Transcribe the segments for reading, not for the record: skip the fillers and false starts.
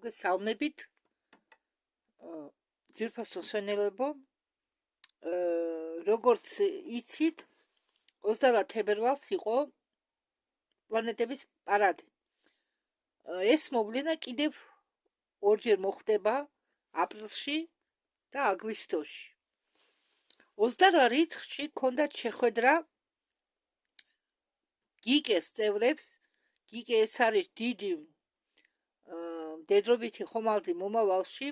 მოგესალმებით. ძვირფასო მსვენელებო, როგორც იცით, 28 თებერვალს იყო პლანეტების პარადი. ეს მოვლენა კიდევ ორჯერ მოხდება აპრილში და აგვისტოში. 28 რიცხვში ჰქონდათ შეხვედრა გიკეს წევრებს. გიკე ეს არის დიდი მდედრობითი ხომალდი მომავალში,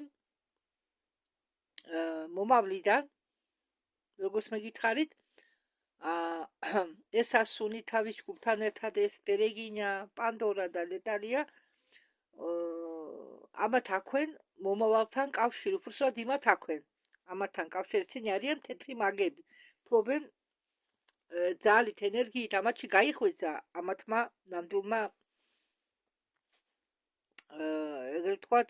მომავლიდან, როგორც მეკითხარით, ეს ასუნი თავის ჯგუფთან ერთად, ეს ბერეგინია, პანდორა და ლეტალია, ამათ აქვენ მომავალთან კავშირი, უბრალოდ იმათ აქვენ. ამათთან კავშირში არიან თეთრი მაგები. ფლობენ ძალით, ენერგიით, ამათში გაიხვეწა ამათმა ნამდვილმა ეგრე ვთქვათ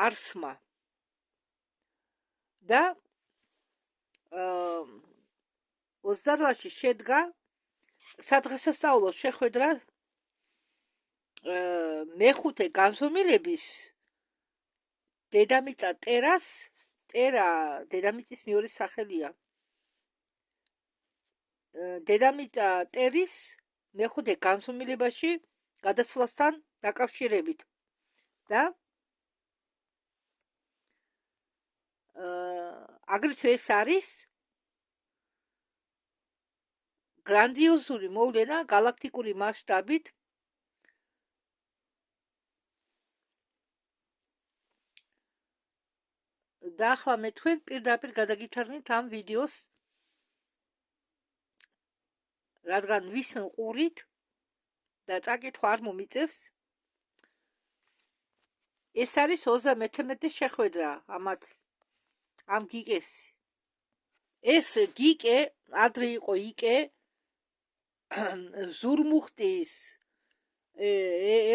არსმა და 28-ში შედგა სადღესასწაულო შეხვედრა მეხუთე განზომილების დედამიწა ტერას, ტერა დედამიწის მეორე სახელია. დედამიწა ტერის მეხუთე განზომილებაში გადასვლასთან დაკავშირებით და აგრეთვე ეს არის გრანდიოზული მოვლენა galактიკური მასშტაბით. და ახლა მე თქვენ პირდაპირ გადაგითარგმნით ამ ვიდეოს, რადგან ვის მყურით და წაკითხვა არ მომიწევს. ეს არის 31-ე შეხვედრა ამ გიკეს. ეს გიკე ადრე იყო იკე ზურმუხტის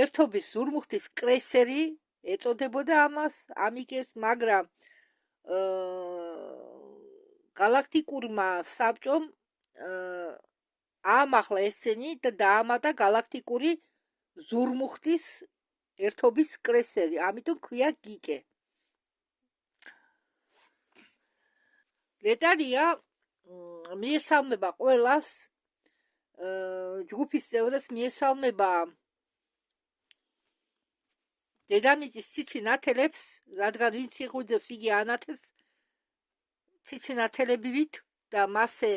ერთობის ზურმუხტის კრესერი ეწოდებოდა ამას, ამიკეს, მაგრამ galaktikurma საბჭომ აამახლა ესენი და დაამატა galaktikuri ზურმუხტის ერთობის კრესერი, ამიტომ ქვია გიკე. ლეტალია მიესალმება ყველას, ჯგუფის წევრებს მიესალმება დედამიწის ციცინათელებს, რადგან ვინც იღვიძებს, იგი ანათებს ციცინათელებივით და მასე,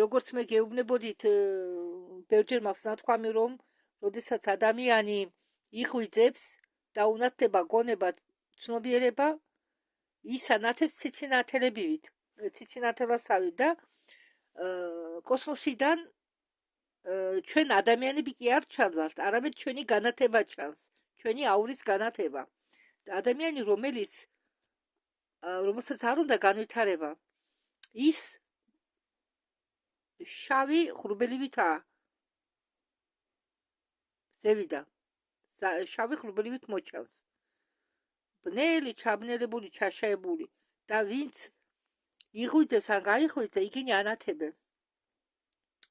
როგორც მე გეუბნებოდით, ბევრჯერ მაქვს ნათქვამი, რომ როდესაც ადამიანი იღვიძებს და უნათდება გონება, ცნობიერება, ის ანათებს ციცინათელებივით, ციცინათელასავით და კოსმოსიდან ჩვენ ადამიანები კი არ ჩავართ, არამედ ჩვენი განათება ჩანს. ჩვენი აურის განათება. ადამიანი, რომელსაც არ უნდა განვითარება, ის შავი ღრუბელივითაა ზევიდან. შავი ღრუბელივით მოჩანს. ბნელი, ჩაბნელებული, ჩაშაებული და ვინც იღვიძეს ან გაიღვიძა, იგინი ანათებენ.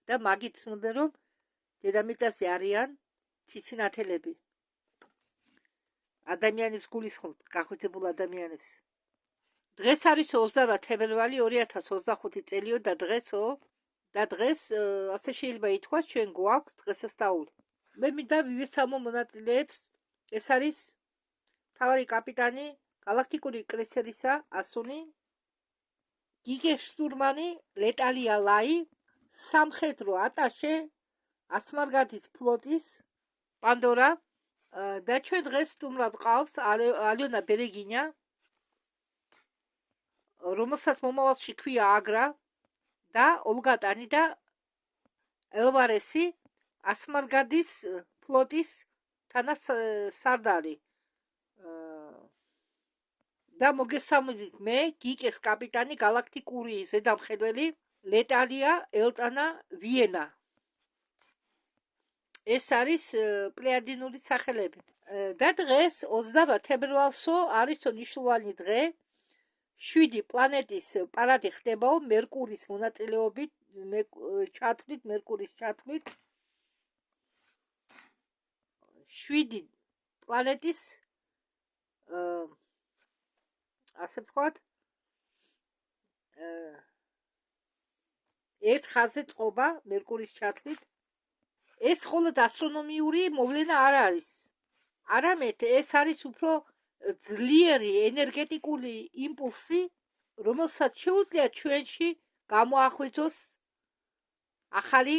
და მაგით ცნობენ, რომ დედამიწაზე არიან ციცინათელები. ადამიანებს გულისხმობთ, გახვიძებულ ადამიანებს. დღეს არის 28 თებერვალი 2025 წელიო და დღეს ასე შეიძლება ითქვას, ჩვენ გვაქვს დღესასწაული. მე მინდა ვივეცამო მონაწილეებს, ეს არის მთავარი კაპიტანი galaktikuri კრესერისა ასუნი, გიკე შტურმანი, ლეტალია ლაი, სამხედრო ატაშე ასმარგადის ფლოტის პანდორა და ჩვენ დღეს სტუმრად ყავს ალიონა ბერეგინია, რომელსაც მომავალში ქვია აგრა და ოლგატანი და ელვარესი ასმარგადის ფლოტის თანასარდალი. და მოგესალმებით მე, გიკეს კაპიტანი, galaktikuri ზედამხედველი ლეტალია ელტანა ვიენა. ეს არის პლეადინური სახელები. და დღეს 28 თებერვალსო არის მნიშვნელოვანი დღე. 7 პლანეტის პარადი ხდებაო მერკურის მონაწილეობით, მერკურის ჩათვლით. 7 პლანეტის ასე ვთქვათ ერთ ხაზზე წყობა მერკურის ჩათვლით. ეს მხოლოდ ასტრონომიური მოვლენა არ არის. არამედ ეს არის უფრო ძლიერი ენერგეტიკული იმპულსი, რომელსაც შეუძლია ჩვენში გამოახვეწოს ახალი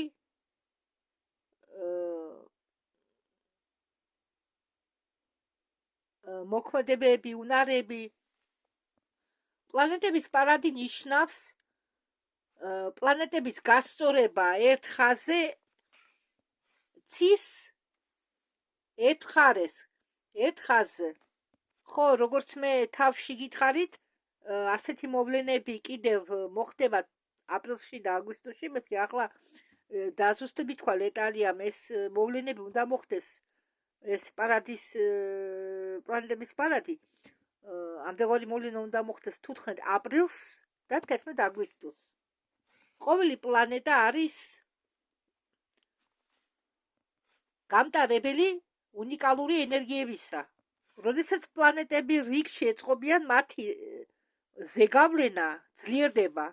მოქმედებები, უნარები. პლანეტების პარადი ნიშნავს პლანეტების გასწორება ერთ ხაზზე ცის ერთ მხარეს, ერთ ხაზზე. ხო, როგორც მე თავში გითხარით, ასეთი მოვლენები კიდევ მოხდება აპრილში და აგვისტოში, მეთქი ახლა დაზუსტებით თქვა ლეტალიამ ეს მოვლენები უნდა მოხდეს, ეს პარადის პლანეტების პარადი ამდღარი მოვლენა უნდა მოხდეს 15 აპრილს და 11 აგვისტოს. ყოველი პლანეტა არის გამტარებელი უნიკალური ენერგიებისა. როდესაც პლანეტები რიგში ეწყობიან, მათი ზეგავლენა ძლიერდება.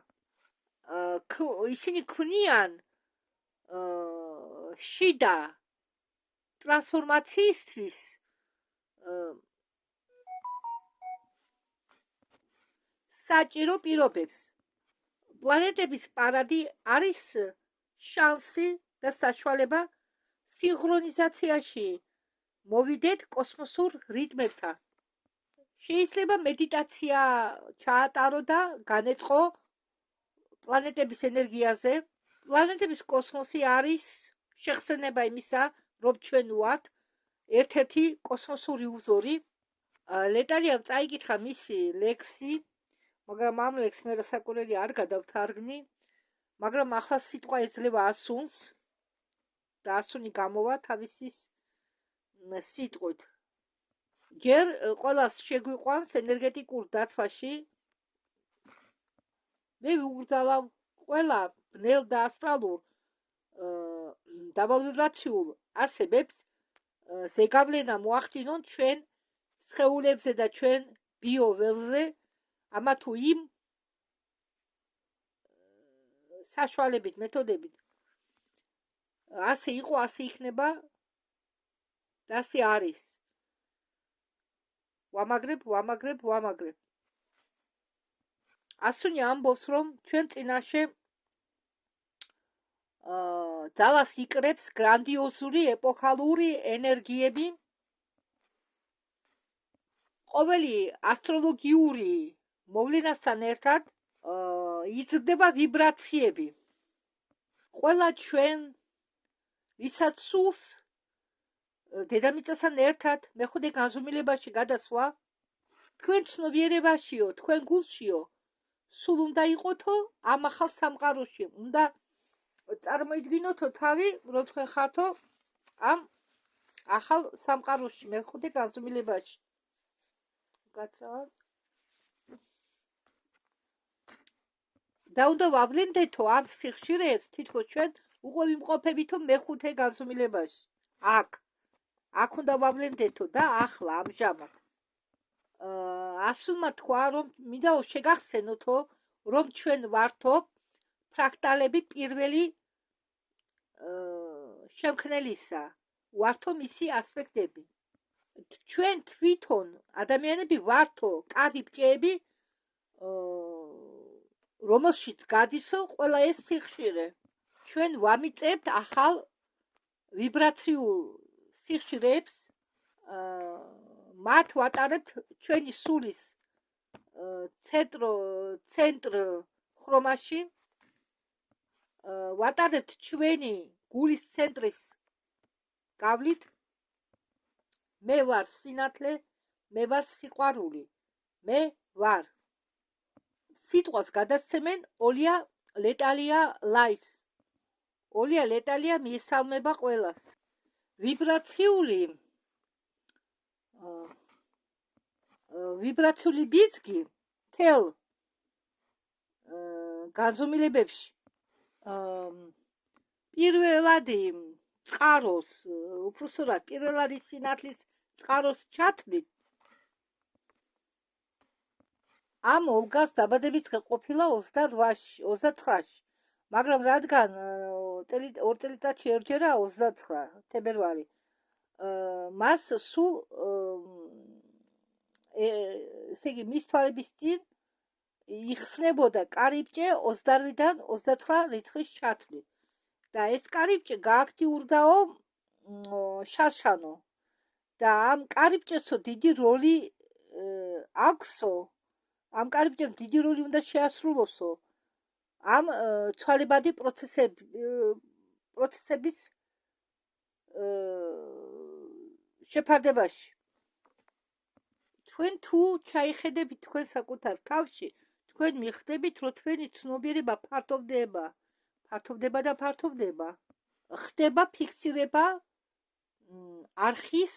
ისინი ქმნიან შიდა ტრანსფორმაციისთვის საჭირო პირობებს. პლანეტების პარადი არის შანსი და საშუალება სინქრონიზაციაში მოვიდეთ კოსმოსურ რიტმებთან. შეიძლება მედიტაცია ჩაატარო და განეწყო პლანეტების ენერგიაზე. პლანეტების კოსმოსი არის შეხსენება იმისა, რომ ჩვენ ვართ ერთ-ერთი კოსმოსური უზორი. ლეტალიამ წაიკითხა მისი ლექსი, მაგრამ ამ ლექსს მე საკურველი არ გადავთარგმნი, მაგრამ ახლა სიტყვა ეძლევა ასუნს და ასუნი გამოვა თავისი სიტყვით. ჯერ ყველას შეგვიყვანს ენერგეტიკურ დაცვაში. მე ვუგრძალავ ყველა ბნელ და ასტრალურ დაბალვიბრაციულ არსებებს ზეგავლენა მოახდინონ ჩვენ სხეულებზე და ჩვენ ბიოველზე, ამა თუ იმ საშუალებით, მეთოდებით. ასე იყო, ასე იქნება და ასე არის. ვამაგრებ. ასუნი ამბობს, რომ ჩვენ წინაშე ძალას იკრებს გრანდიოზული ეპოქალური ენერგიები. ყოველი ასტროლოგიური მოვლენასთან ერთად იზრდება ვიბრაციები. ყველა ჩვენ ვისაც სურს დედამიწასთან ერთად მეხუთე განზომილებაში გადასვლა, თქვენ ცნობიერებაშიო, თქვენ გულშიო, სულ უნდა იყოთო ამ ახალ სამყაროში. უნდა წარმოიდგინოთო თავი, რომ თქვენ ხართო ამ ახალ სამყაროში, მეხუთე განზომილებაში. და უნდა ვავლენდეთო ამ სიხშირეებს თითქოს ჩვენ უყოლიმყოფებითო მეხუთე განზომილებაში. აქ უნდა ვავლენდეთო და ახლა ამჟამად. ასუნმა თქვა, რომ მინდა შეგახსენოთო, რომ ჩვენ ვართო ფრაქტალები პირველი შემქმნელისა, ვართო მისი ასპექტები. ჩვენ თვითონ ადამიანები ვართო კარგი ბჭეები, რომელშიც გადისო ყველა ეს სიხშირე. ჩვენ ვამიწებთ ახალ ვიბრაციულ სიხშირეებს, მათ ვატარებთ ჩვენი სულის ცენტრ ხრომაში, ვატარებთ ჩვენი გულის ცენტრის გავლით. მე ვარ სინათლე, მე ვარ სიყვარული, მე ვარ. სიტყვას გადასცემენ ოლია ლეტალია ლაის. ოლია ლეტალია მიესალმება ყველას. ვიბრაციული ბიძგი თელ განზომილებებში პირველადი წყაროს, უпроსტად პირველადი სინათლის წყაროს ჩათვლით, ამ ოლგას დაბადების დღე ყოფილა 28-ში, 29-ში, მაგრამ რადგან 2 წელიწადში ერთჯერაა 29 თებერვალი, მას სულ ესე იგი მის თვალების წინ იხსნებოდა კარიბჭე 28-დან 29 რიცხვის ჩათვლით და ეს კარიბჭე გააქტიურდაო შარშანო და ამ კარიბჭესო დიდი როლი აქვსო, ამ კარიბჭემ დიდი როლი უნდა შეასრულოსო ამ ცვალებადი პროცესების შეფარდებაში. თქვენ თუ ჩაიხედებით თქვენ საკუთარ თავში, თქვენ მიხვდებით, რომ თქვენი ცნობიერება ფართოვდება და ფართოვდება. ხდება ფიქსირება არხის,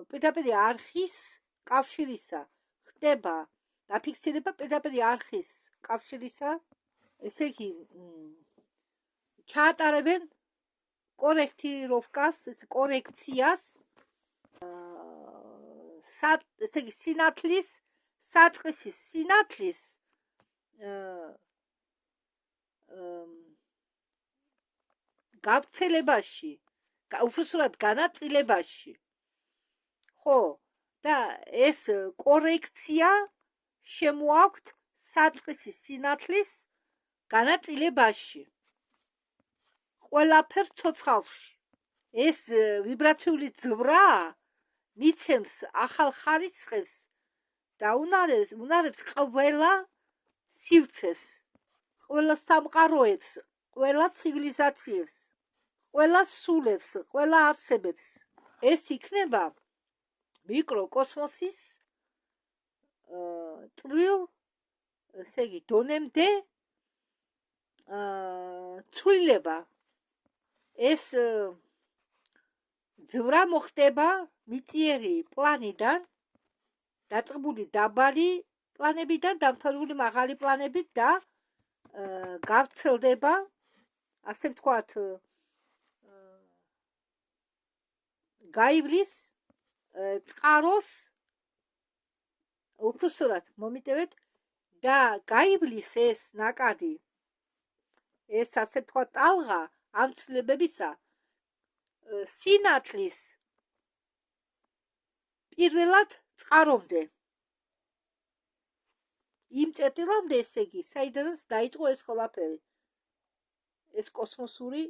პირდაპირ არხის კავშირისა. ხდება დაფიქსირება პირდაპირ არხის კავშირისა, ესე იგი ჩაატარებენ კორექტიროვკას, კორექციას, ესე იგი სინათლის, საწყისის სინათლის გავრცელებაში, უпроსტად განაწილებაში. ხო, და ეს კორექცია შემოაქვთ საწყისის სინათლის განაწილებაში. ყველაფერ ცოცხალში. ეს ვიბრაციული ძვრა მიცემს ახალ ხარისხებს და უნარებს ყველა სივრცეს, ყველა სამყაროებს, ყველა ცივილიზაციებს, ყველა სულებს, ყველა არსებებს. ეს იქნება მიკროკოსმოსის წვრილ, ესე იგი დონემდე ცვლილება. ეს ძვრა მოხდება მიწიერი პლანიდან, დაწყებული დაბალი პლანებიდან, დამთავრებული მაღალი პლანებით და გავრცელდება, ასე ვთქვათ, გაივლის წყაროს, უпроსტად მომიტევეთ და გაივლის ეს ნაკადი, ეს ასე ვთქვათ ტალღა ამ ცვლილებებისა სინათლის პირველად წყარომდე. იმ წერტილამდე, ესე იგი, საიდანაც დაიწყო ეს ყველაფერი. ეს კოსმოსური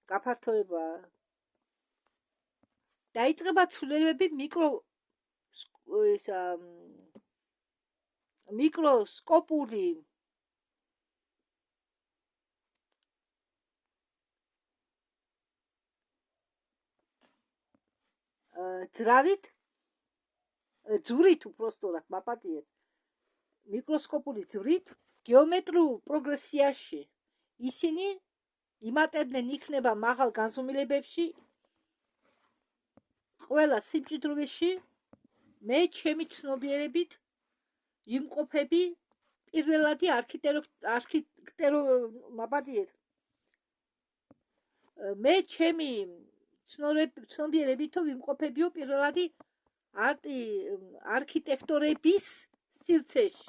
გაფართოება. დაიწყება ცვლილებები მიკროსკოპული ძვრით უпроსტად მაპატიეთ, მიკროსკოპული ძვრით გეომეტრიულ პროგრესიაში ისინი იმატებდნენ იქნება მაღალ განზომილებებში, ყველა სიმჭიდროვეში მე ჩემი ცნობიერებით იმყოფები პირველადი მაპატიეთ, მე ჩემი ცნობიერებითო ვიმყოფებიო პირველადი არქიტექტორების სივრცეში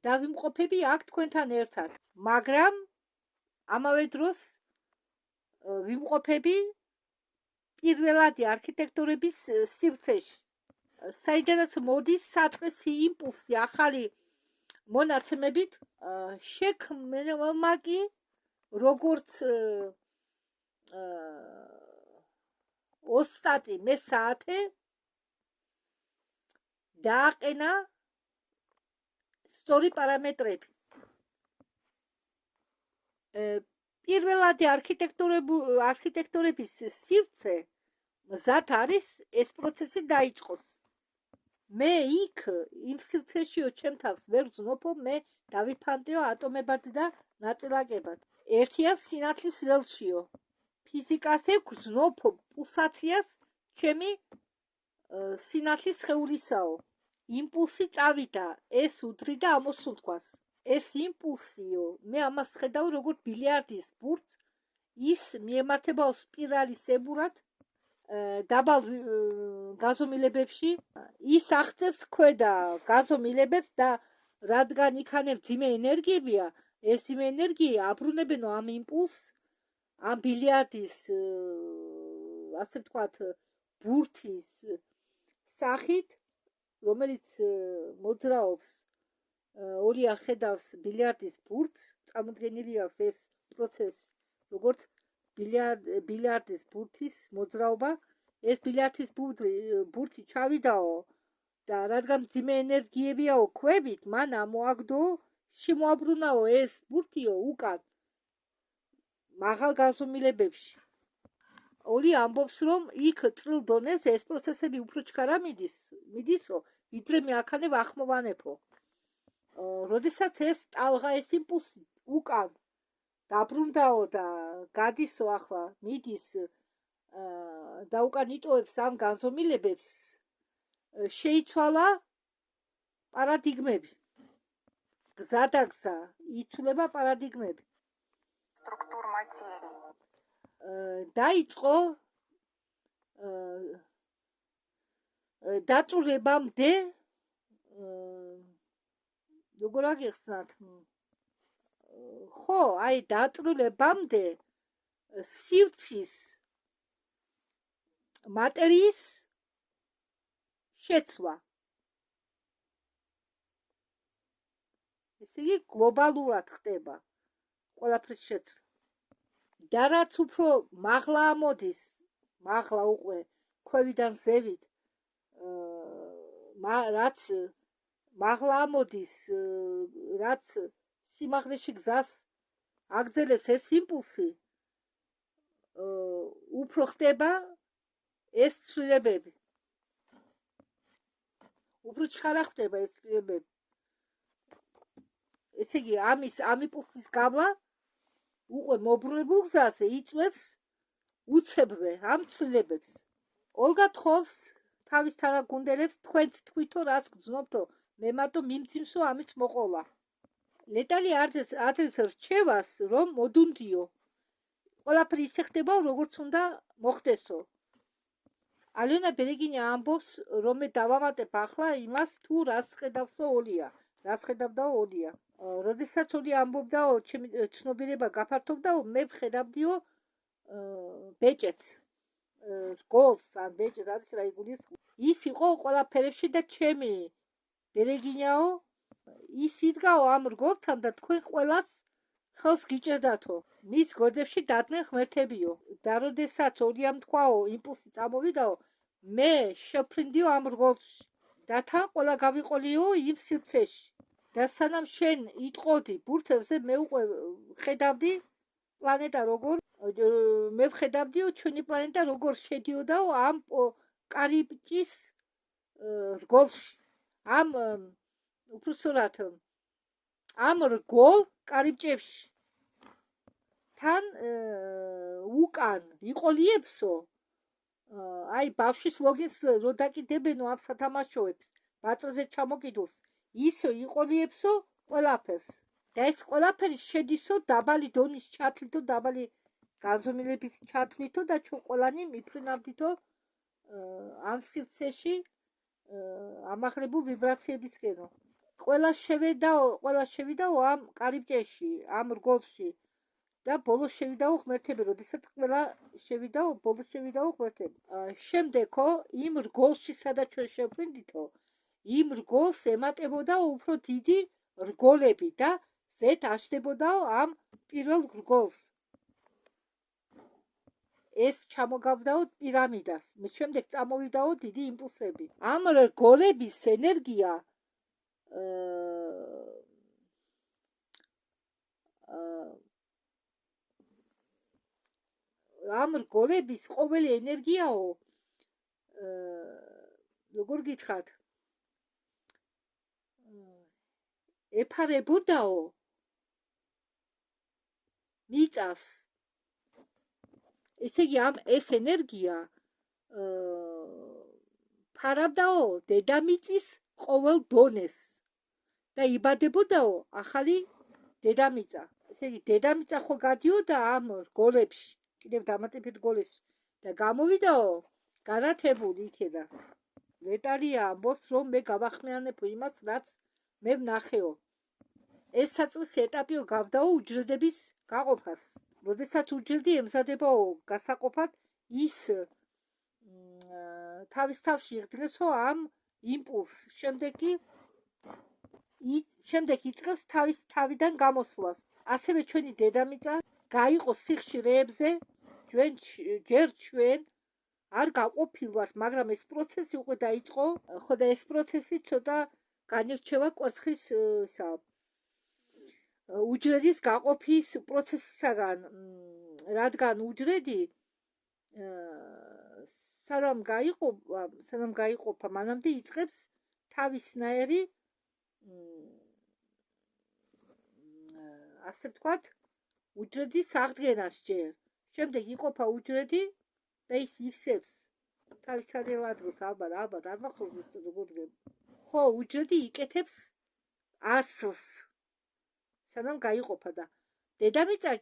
და ვიმყოფები აქ თქვენთან ერთად, მაგრამ ამავე დროს ვიმყოფები პირველადი არქიტექტორების სივრცეში, საიდანაც მოდის საწყისი იმპულსი ახალი მონაცემებით, შექმნელმა კი როგორც ოსტატი მე-საათე დააყენა სწორი პარამეტრები. პირველადი არქიტექტორების სივრცე მზად არის ეს პროცესი დაიწყოს. მე იქ იმ სივრცეშიო ჩემ თავს ვერ ვზნობო, მე დავიფანტეო ატომებად და ნაწილაკებად. ერთიან სინათლის ველშიო. ფიზიკაზე ვგრძნობ პულსაციას ჩემი სინათლის სხეულისაო. იმპულსი წავიდა, ეს უდრიდა ამოსუნთქვას. ეს იმპულსიო, მე ამას ხედავ როგორც ბილიარდის ბურთს, ის მიემართებაო სპირალისებურად დაბალ გაზომილებებში, ის აღწევს ქვედა გაზომილებებს და რადგან იქანებ ძიმე ენერგიებია, ეს ძიმე ენერგია აბრუნებენო ამ იმპულსს, ამ ბილიარდის, ასე ვთქვათ, ბურთის სახით, რომელიც მოძრაობს ორია ხედავს ბილიარდის ბურთს, წარმოდგენილი აქვს ეს პროცესი, როგორც ბილიარდის ბურთის მოძრაობა, ეს ბილიარდის ბურთი ჩავიდაო და რადგან ძიმე ენერგიებიაო ქვევით, მან ამოაგდო, შემოაბრუნაო ეს ბურთიო უკან მაღალ გაზომილებებში. ორი ამბობს, რომ იქ წრილ დონეზე ეს პროცესები უფრო ჩქარა მიდისო, ვიდრე მე აქანე ვახმოვანებო. როდესაც ეს ტალღა, ეს იმპულსი უკან დაბრუნდაო და გადისო ახლა მიდის და უკან იტოვებს ამ განზომილებებს, შეიცვალა პარადიგმები. გზადაგზა იცვლება პარადიგმები. Структур материи. დაიწყო დაწურებამდე, როგორ აგიხსნათ, ხო, აი დაწურებამდე სივრცის მატერიის შეცვლა. ესე იგი გლობალურად ხდება ყველაფრის შეცვლა. და რაც უფრო მაღლა ამოდის, მაღლა უკვე ქვევიდან ზევით, რაც მაღლა ამოდის, რაც სიმაღლეში გზას აგრძელებს ეს იმპულსი, უფრო ხდება ეს ცვლილებები. უფრო ჩქარა ხდება ეს ცვლილებები. ესე იგი ამ იმპულსის გავლა უკვე მობრუნებულ გზაზე იწვევს უცებრე ამ ცვლილებებს. ოლგა თხოვს თავის თანაგუნდელებს, თქვენც თქვითო რაც გძნობთო, მე მარტო მიმძიმსო ამით მოყოლა. ლეტალი აძლევს რჩევას, რომ მოდუნდიო. ყველაფერი ისე ხდება, როგორც უნდა მოხდესო. ალენა ბერეგინი ამბობს, რომ მე დავამატებ ახლა იმას, თუ რას ხედავსო ოლია, რას ხედავდაო ოლია. როდესაც ოლია ამბობდაო, ჩემი ცნობიერება გაფართოვდაო, მე ვხედავდიო ბეჭედს, გოლს ან ბეჭედს, არის რა იგულის. ის იყო ყველაფერებში და ჩემი ბერეგინიაო, ის იდგაო ამ რგოლთან და თქვენ ყველას ხელს გიჭერდათო. მის გვერდებში დადნე ღმერთებიო. და როდესაც ოლიამ თქვაო, იმპულსი წამოვიდაო, მე შევფრინდიო ამ რგოლში და თან ყველა გავიყოლიო იმ სივრცეში. და სანამ შენ იტყოდი ბურთებზე, მე უკვე ხედავდი პლანეტა როგორ, მე ვხედავდიო ჩვენი პლანეტა როგორ შედიოდაო ამ კარიბჭის რგოლში. ამ უბრალოდ ამ რგოლ კარიბჭებში. თან უკან იყოლიებსო, აი ბავშვის ლოგინს რო დაკიდებენო ამ სათამაშოებს, ბაწრზე ჩამოკიდულს, ისო იყოლიებსო ყველაფერს. და ეს ყველაფერი შედისო დაბალი დონის ჩათვლითო, დაბალი განზომილების ჩათვლითო და ჩვენ ყველანი მიფრინავდითო ამ სივრცეში ამაღლებულ ვიბრაციებისკენო. ყველა შევიდაო ამ კარიბჭეში, ამ რგოლში და ბოლოს შევიდაო ღმერთები, როდესაც ყველა შევიდაო, ბოლოს შევიდაო ღმერთები. შემდეგო იმ რგოლში, სადაც ჩვენ შევფრინდითო, იმ რგოლს ემატებოდა უფრო დიდი რგოლები და ზედ აშდებოდაო ამ პირველ რგოლს. ეს ჩამოგავდაო პირამიდას, მე შემდეგ წამოვიდაო დიდი იმპულსები. ამ რგოლების ენერგია ამ რგოლების ყოველი ენერგიაო, როგორ გითხრათ, ეფარებოდაო მიწას. ესე იგი ეს ენერგია ფარავდაო დედამიწის ყოველ დონეს და იბადებოდაო ახალი დედამიწა. ესე იგი დედამიწა ხო გადიოდა ამ რგოლებში, კიდევ დამატებით რგოლებში და გამოვიდაო განათებული იქედა. ლეტალია ამბობს, რომ მე გავახმიანებო იმას, რაც მე ვნახეო. ეს საწლის ეტაპიო გავდაო უჯრედების გაყოფას. როდესაც უჯრედი ემზადებაო გასაყოფად, ის თავის თავში იღდრესო ამ იმპულსს. შემდეგ იწყებს თავის თავიდან გამოსვლას. ასევე ჩვენი დედამიწა გაიყო სიხშირეებზე, ჯერ ჩვენ არ გაყოფილვართ, მაგრამ ეს პროცესი უკვე დაიწყო, ხო და ეს პროცესი ცოტა განირჩევა კვერცხის უჯრედის გაყოფის პროცესისაგან, რადგან უჯრედი სანამ გაიყოფა, მანამდე იწყებს თავისნაირი, ასე ვთქვათ, უჯრედის აღდგენას ჯერ. შემდეგ იყოფა უჯრედი და ის ივსებს თავის სადილ ადგილს, ალბათ არ მახსოვს როგორ დგება. ხო, უჯრედი იკეთებს ასლს, სანამ გაიყოფა და დედამიწას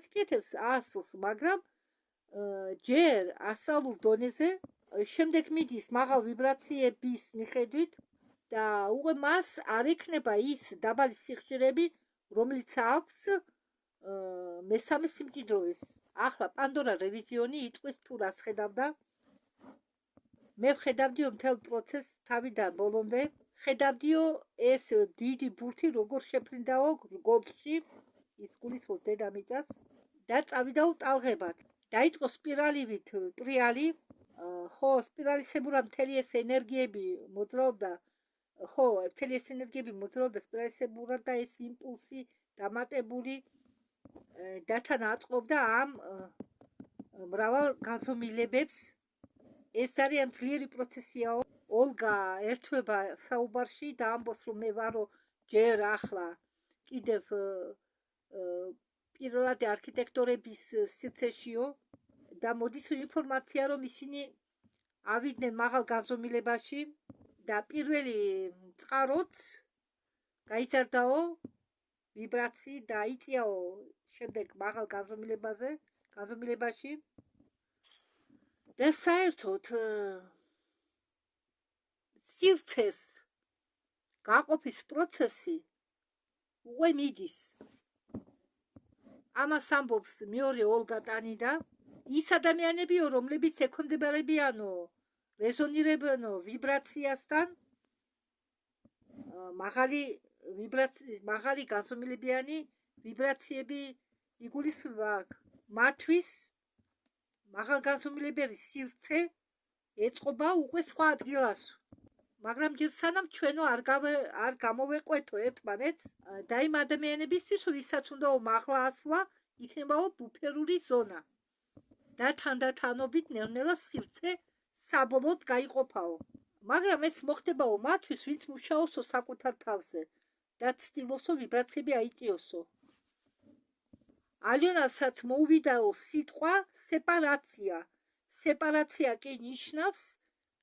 იკეთებს ასლს, მაგრამ ჯერ ასალურ დონეზე, შემდეგ მიდის მაღალ ვიბრაციების მიხედვით და უკვე მას არ ექნება ის დაბალი სიხშირეები, რომელიც აქვს მესამე სიმჭიდროვეს. ახლა პანდორა რევიზიონი იტყვის თუ რას ხედავდა. მე ვხედავდიო მთელ პროცესს თავიდან ბოლომდე. ხედავდიო ეს დიდი ბურთი როგორ შეფრინდაო რგოლში, ის გულისხმობს დედამიწას და წავიდაო ტალღებად. დაიწყო სპირალივით ტრიალი, ხო, სპირალისებურად მთელი ეს ენერგიები მოძრაობდა, სპირალისებურად და ეს იმპულსი დამატებული და თან აწყობდა ამ მრავალ განზომილებებს. ეს ძალიან ძლიერი პროცესიაო. ოლგა ერთვება საუბარში და ამბობს, რომ მე ვარო ჯერ ახლა კიდევ პირველადი არქიტექტორების სივრცეშიო და მოდის ინფორმაცია, რომ ისინი ავიდნენ მაღალ განზომილებაში და პირველი წყაროც გაიზარდაო ვიბრაცი და იწიაო შემდეგ მაღალ განზომილებაში და საერთოდ სივრცეს გაყოფის პროცესი უკვე მიდის. ამას ამბობს მეორე ოლგა ტანიდა. ის ადამიანებიო, რომლებიც ექვემდებარებიანო, რეზონირებენო ვიბრაციასთან, მაღალი განზომილებიანი ვიბრაციები იგულისხმება მათთვის მაღალგანზომილებელი სივრცე ეწყობა უკვე სხვა ადგილას. მაგრამ ჯერ სანამ ჩვენო არ გამოვეყვეთო ერთმანეთს და იმ ადამიანებისთვის, ვისაც უნდაო მაღლა ასვლა, იქნებაო ბუფერული ზონა. და თანდათანობით ნელ-ნელა სივრცე საბოლოოდ გაიყოფაო. მაგრამ ეს მოხდებაო მათთვის, ვინც მუშაოსო საკუთარ თავზე და ცდილოსო ვიბრაციები აიწიოსო. ალიონასაც მოუვიდაო სიტყვა სეპარაცია. სეპარაცია კი ნიშნავს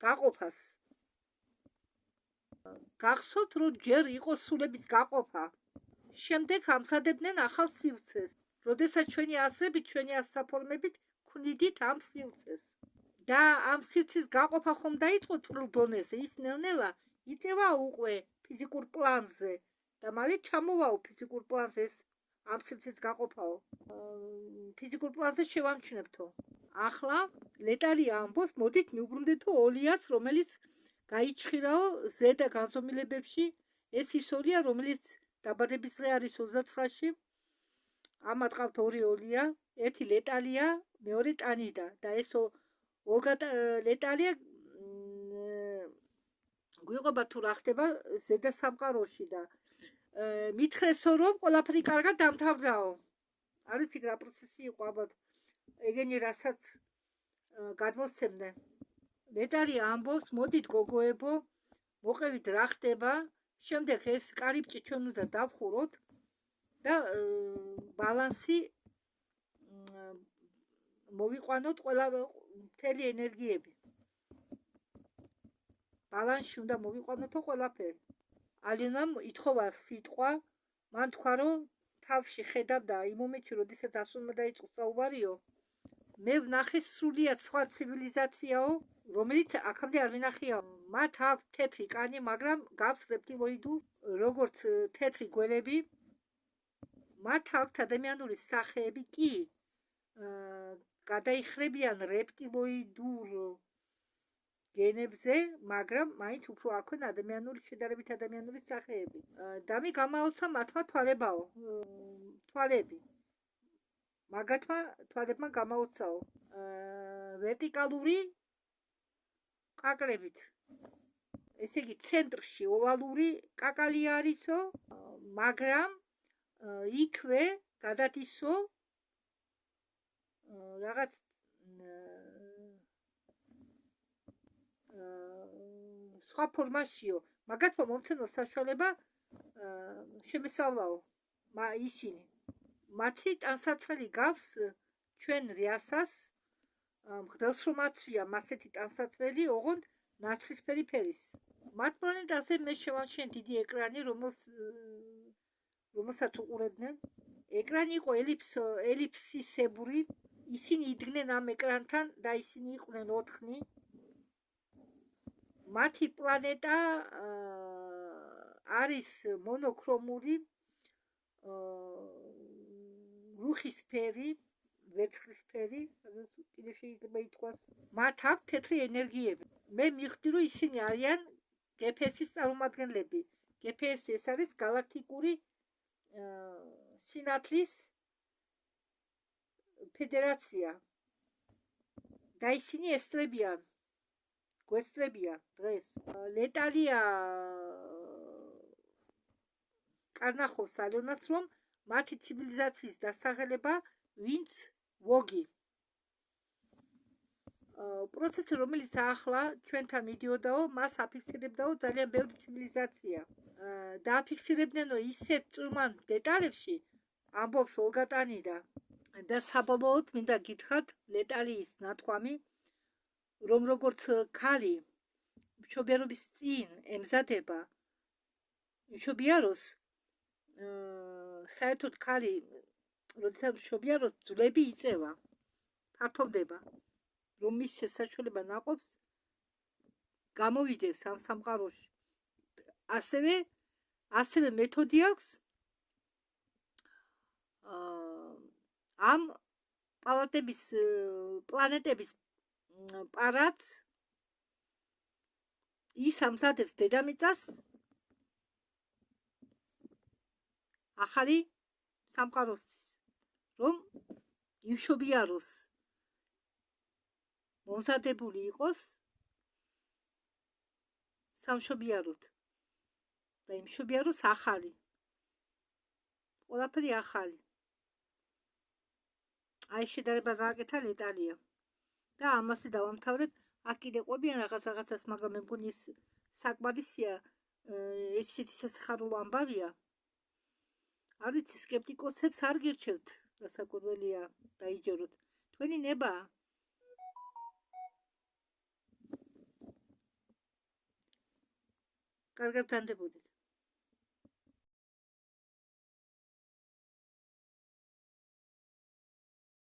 გაყოფას. გახსოვთ, რომ ჯერ იყო სულების გაყოფა. შემდეგ ამზადებდნენ ახალ სივრცეს. როდესაც ჩვენი აზრებით, ჩვენი ასაფორმებით ქმნიდით ამ სივრცეს. და ამ სივრცის გაყოფა ხომ დაიწყო წვრილ დონეზე, ის ნელ-ნელა იწევა უკვე ფიზიკურ პლანზე და მალე ჩამოვაო ფიზიკურ პლანზე ამ სივრცის გაყოფაო. ფიზიკურ პლანზე შევამჩნევთო. ახლა ლეტალია ამბობს, მოდით მივუბრუნდეთო ოლიას, რომელიც გაიჩხირაო ზედა განზომილებებში. ეს ის ოლია, რომელიც დაბადების დღე არის 29-ში. ამათ ყავთ ორი ოლია, ერთი ლეტალია, მეორე ტანიდა და ეს ოლგა ლეტალია გვიყვება თუ რა ხდება ზედა სამყაროში და მითხრესო, რომ ყველაფერი კარგად დამთავრდაო. არ ვიცი რა პროცესი იყო, ალბათ ეგენი რასაც გადმოსცემდნენ. ლეტალია ამბობს, მოდით გოგოებო, მოყევით რა ხდება, შემდეგ ეს კარიბჭე ჩვენ უნდა დავხუროთ და ბალანსი მოვიყვანოთ მთელი ენერგიები. ბალანსში უნდა მოვიყვანოთო ყველაფერი. ალიონამ ითხოვა სიტყვა, მან თქვა, რომ თავში ხედავდა იმ მომენტში, როდესაც ასულმა დაიწყო საუბარიო, მე ვნახე სრულიად სხვა ცივილიზაციაო, რომელიც აქამდე არ ვინახია. მათ აქვს თეთრი კანი, მაგრამ გავს რეპტილოიდურ, როგორც თეთრი გველები. მათ აქვს ადამიანური სახეები კი გადაიხრებიან რეპტილოიდურ გენებზე, მაგრამ მაინც უფრო აქვენ ადამიანური შედარებით ადამიანური სახეები. და მე გამაოცა მათმა თვალები. მაგათმა თვალებმა გამაოცაო ვერტიკალური კაკლებით. ესე იგი ცენტრში ოვალური კაკალი არისო, მაგრამ იქვე გადადისო რაღაც სხვა ფორმაშიო. მაგათმა მომცემლო საშუალება შემესავლაო ისინი. მათი ტანსაცმელი გავს ჩვენ რიასას, მღდელს რომ აცვია მასეთი ტანსაცმელი, ოღონდ ნაცრისფერი ფერის. მათ პლანეტაზე მე შევამჩნიე დიდი ეკრანი, რომელსაც უყურებდნენ. ეკრანი იყო ელიფსისებური, ისინი იდგნენ ამ ეკრანთან და ისინი იყვნენ 4-ნი. მათი პლანეტა არის მონოქრომული, რუხისფერი, ვერცხლისფერი, კიდე შეიძლება ითქვას. მათ აქვს თეთრი ენერგიები. მე მივხვდი, რომ ისინი არიან GPS-ის წარმომადგენლები. GPS ეს არის galaktikuri სინათლის ფედერაცია. და ისინი გვესწრებიან დღეს. ლეტალია კარნახობს ალონას, რომ მათი ცივილიზაციის დასახელება ვინც ვოგი. პროცესი, რომელიც ახლა ჩვენთან მიდიოდაო, მას აფიქსირებდაო ძალიან ბევრი ცივილიზაცია. დააფიქსირებდნენო ისეთ წვრილმან დეტალებში, ამბობს ოლგატანიდა. და საბოლოოდ მინდა გითხრათ ლეტალიის ნათქვამი, რომ როგორც ქალი მშობიარობის წინ ემზადება მშობიაროს, საერთოდ ქალი როდესაც მშობიაროს ძვლები იწევა, ფართოვდება, რომ მის საშუალება ნაყოფს გამოვიდეს ამ სამყაროში. ასევე მეთოდი აქვს ამ პლანეტების პარადს ის ამზადებს დედამიწას ახალი სამყაროსთვის, რომ იმშობიაროს მომზადებული იყოს სამშობიაროდ და იმშობიაროს ახალი, ყველაფერი ახალი. აი შედარება გააკეთა ლეტალია და ამასე დავამთავრებ. აქ კიდე ყვებიან რაღაცას, მაგრამ მე მგონი ეს საკმარისია, ეს ისეთი სასახარულო ამბავია. არ ვიცი, სკეპტიკოსებს არ გირჩევთ, რასაკვირველია დაიჯეროთ. თქვენი ნებაა. კარგად განდებოდეთ.